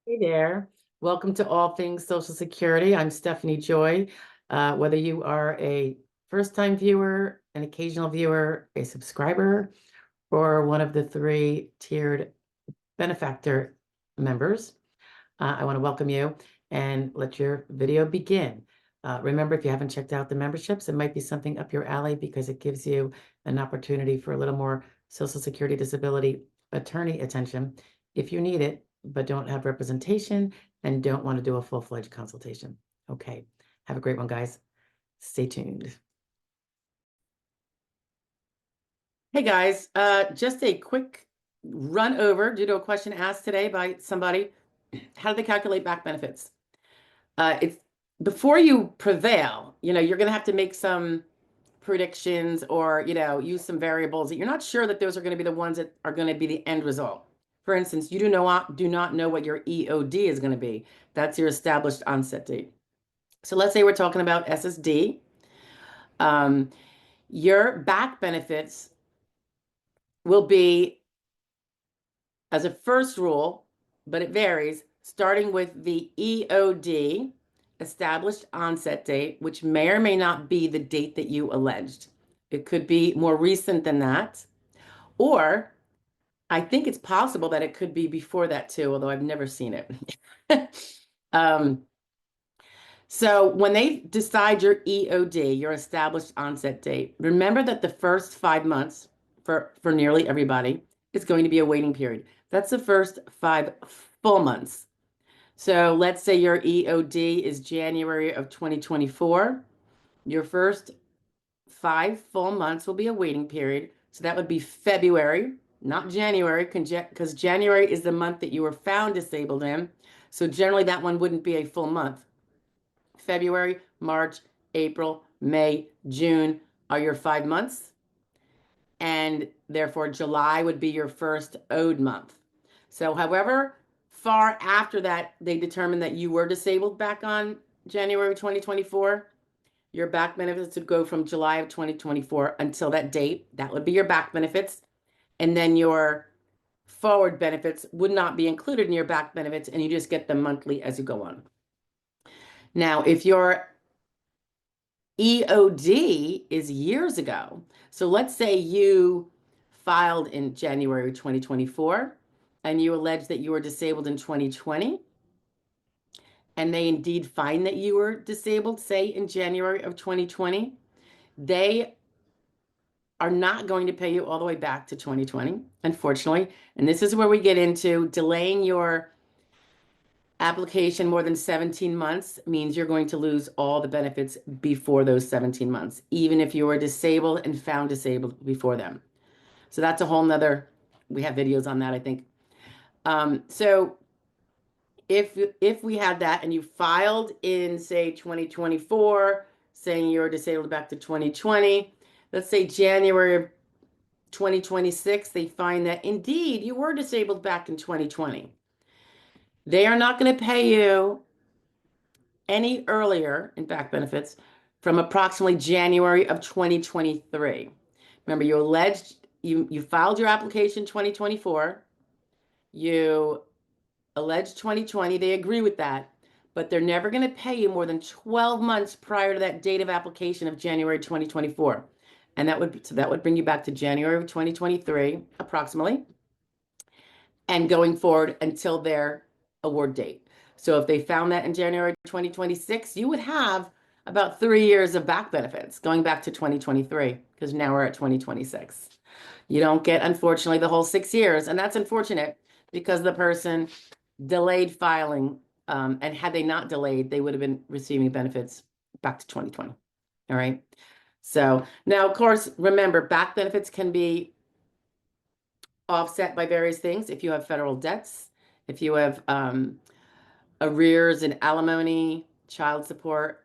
Hey there. Welcome to All Things Social Security. I'm Stephanie Joy. Whether you are a first-time viewer, an occasional viewer, a subscriber, or one of the three tiered benefactor members, I want to welcome you and let your video begin. Remember, if you haven't checked out the memberships, it might be something up your alley because it gives you an opportunity for a little more Social Security disability attorney attention if you need it, but don't have representation and don't want to do a full-fledged consultation. Okay, have a great one, guys. Stay tuned. Hey guys, just a quick run over due to a question asked today by somebody. How do they calculate back benefits? It's before you prevail, you're going to have to make some predictions or, use some variables that you're not sure that those are going to be the ones that are going to be the end result. For instance, you do not know what your EOD is going to be. That's your established onset date. So let's say we're talking about SSD. Um, your back benefits will be, as a first rule, but it varies, starting with the EOD, established onset date, which may or may not be the date that you alleged. It could be more recent than that, or I think it's possible that it could be before that too, although I've never seen it. um, so when they decide your EOD, your established onset date, remember that the first 5 months for nearly everybody is going to be a waiting period. That's the first 5 full months. So let's say your EOD is January of 2024. Your first 5 full months will be a waiting period. So that would be February, not January, because January is the month that you were found disabled in. So generally that one wouldn't be a full month. February, March, April, May, June are your 5 months. And therefore, July would be your first owed month. So, however far after that they determined that you were disabled back on January 2024, your back benefits would go from July of 2024 until that date. That would be your back benefits. And then your forward benefits would not be included in your back benefits, and you just get them monthly as you go on. Now, if your EOD is years ago, so let's say you filed in January 2024 and you allege that you were disabled in 2020, and they indeed find that you were disabled, say in January of 2020, they are not going to pay you all the way back to 2020, unfortunately. And this is where we get into delaying your application more than 17 months means you're going to lose all the benefits before those 17 months, even if you were disabled and found disabled before them. So that's a whole nother, we have videos on that, I think. So if we had that and you filed in, say, 2024, saying you're disabled back to 2020, let's say January of 2026, they find that indeed you were disabled back in 2020. They are not going to pay you any earlier in back benefits from approximately January of 2023. Remember, you filed your application 2024. You alleged 2020. They agree with that, but they're never going to pay you more than 12 months prior to that date of application of January 2024. And that would bring you back to January of 2023 approximately, and going forward until their award date. So if they found that in January 2026, you would have about 3 years of back benefits going back to 2023, because now we're at 2026. You don't get, unfortunately, the whole 6 years. And that's unfortunate because the person delayed filing. And had they not delayed, they would have been receiving benefits back to 2020. All right. So now, of course, remember, back benefits can be offset by various things. If you have federal debts, if you have arrears in alimony, child support,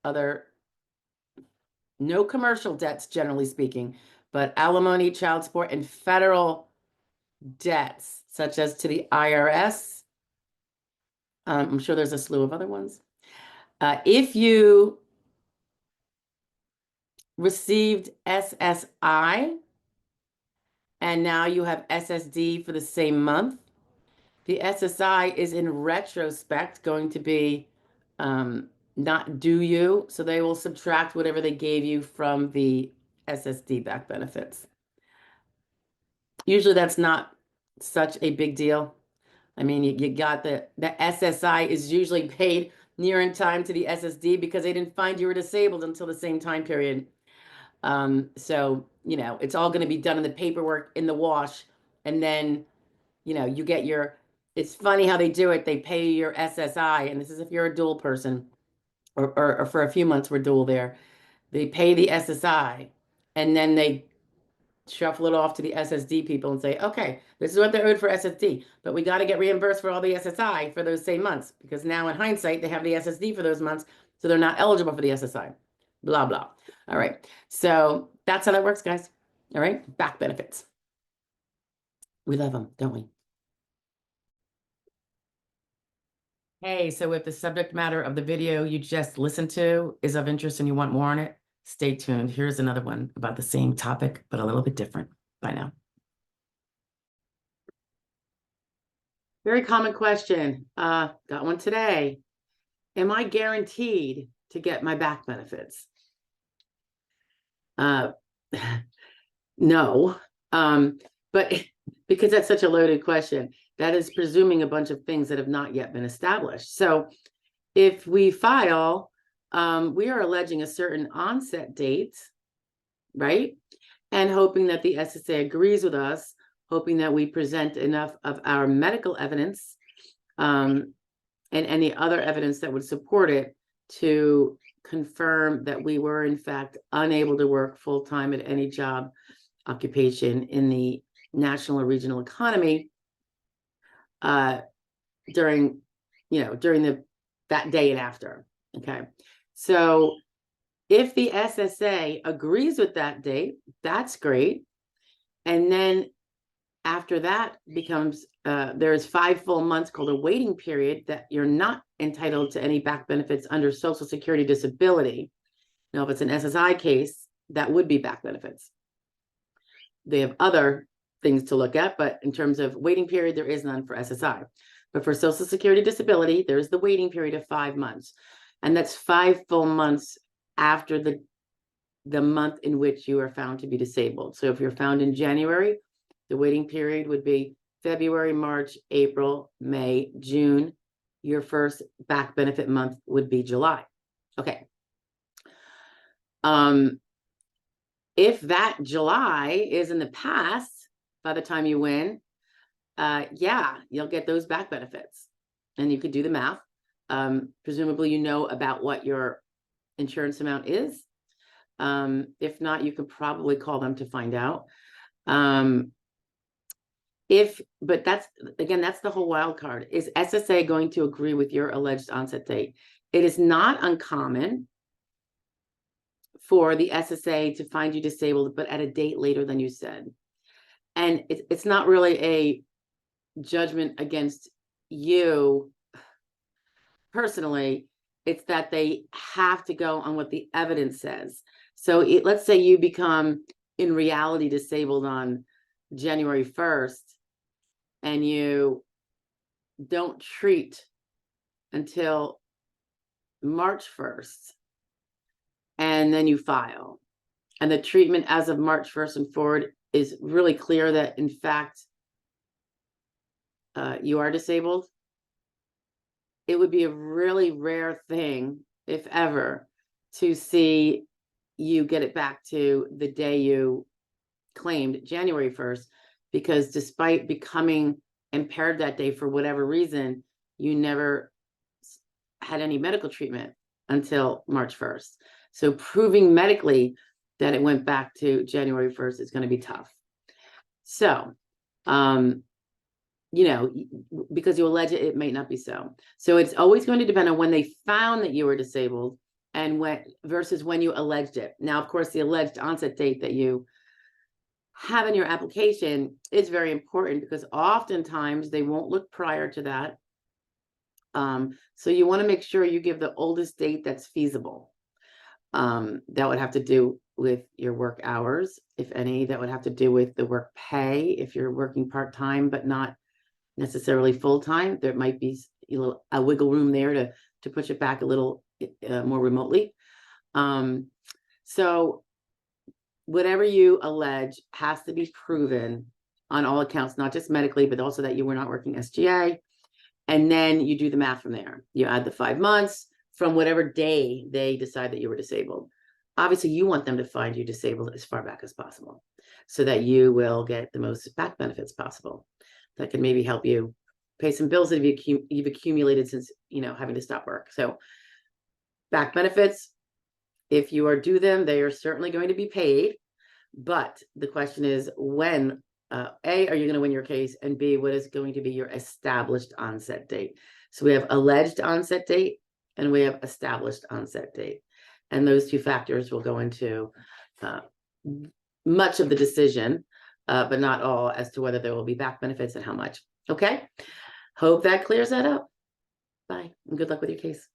other, no commercial debts, generally speaking, but alimony, child support, and federal debts, such as to the IRS. I'm sure there's a slew of other ones. If you received SSI and now you have SSD for the same month, The SSI is in retrospect going to be not due you, so they will subtract whatever they gave you from the SSD back benefits. Usually that's not such a big deal. I mean, you got the SSI is usually paid near in time to the SSD because they didn't find you were disabled until the same time period. So, it's all going to be done in the paperwork in the wash. And then, you get it's funny how they do it. They pay your SSI, and this is if you're a dual person, or for a few months we're dual there. They pay the SSI, and then they shuffle it off to the SSD people and say, okay, this is what they're owed for SSD, but we got to get reimbursed for all the SSI for those same months because now in hindsight, they have the SSD for those months, so they're not eligible for the SSI, blah, blah. All right. So that's how that works, guys. All right. Back benefits. We love them, don't we? Hey, so if the subject matter of the video you just listened to is of interest and you want more on it, stay tuned. Here's another one about the same topic, but a little bit different. Bye now. Very common question. Got one today. Am I guaranteed to get my back benefits? No. But because that's such a loaded question, that is presuming a bunch of things that have not yet been established. So if we file, we are alleging a certain onset date, right? And hoping that the SSA agrees with us, hoping that we present enough of our medical evidence and any other evidence that would support it to confirm that we were in fact unable to work full-time at any job occupation in the national or regional economy during that day and after. Okay. So if the SSA agrees with that date, that's great. And then after that becomes, there's 5 full months called a waiting period that you're not entitled to any back benefits under Social Security disability. Now, if it's an SSI case, that would be back benefits. They have other things to look at, but in terms of waiting period, there is none for SSI. But for Social Security disability, there's the waiting period of 5 months. And that's 5 full months after the month in which you are found to be disabled. So if you're found in January, the waiting period would be February, March, April, May, June. Your first back benefit month would be July. Okay. If that July is in the past, by the time you win, yeah, you'll get those back benefits. And you could do the math. Presumably, you know about what your insurance amount is. If not, you could probably call them to find out. But that's the whole wild card. Is SSA going to agree with your alleged onset date? It is not uncommon for the SSA to find you disabled, but at a date later than you said. And it's not really a judgment against you personally. It's that they have to go on what the evidence says. So let's say you become in reality disabled on January 1st and you don't treat until March 1st, and then you file. And the treatment as of March 1st and forward is really clear that, in fact, you are disabled. It would be a really rare thing, if ever, to see you get it back to the day you claimed, January 1st, because despite becoming impaired that day for whatever reason, you never had any medical treatment until March 1st. So proving medically that it went back to January 1st is going to be tough. So, because you allege it may not be so. So it's always going to depend on when they found that you were disabled and versus when you alleged it. Now, of course, the alleged onset date that you have in your application is very important because oftentimes they won't look prior to that. So you want to make sure you give the oldest date that's feasible. That would have to do with your work hours, if any. That would have to do with the work pay if you're working part-time but not necessarily full-time. There might be a wiggle room there to push it back a little more remotely. So whatever you allege has to be proven on all accounts, not just medically, but also that you were not working SGA. And then you do the math from there. You add the 5 months from whatever day they decide that you were disabled. Obviously, you want them to find you disabled as far back as possible so that you will get the most back benefits possible. That can maybe help you pay some bills that you've accumulated since, having to stop work. So back benefits, if you are due them, they are certainly going to be paid. But the question is when, A, are you going to win your case? And B, what is going to be your established onset date? So we have alleged onset date and we have established onset date. And those two factors will go into much of the decision, but not all, as to whether there will be back benefits and how much. Okay. Hope that clears that up. Bye. And good luck with your case.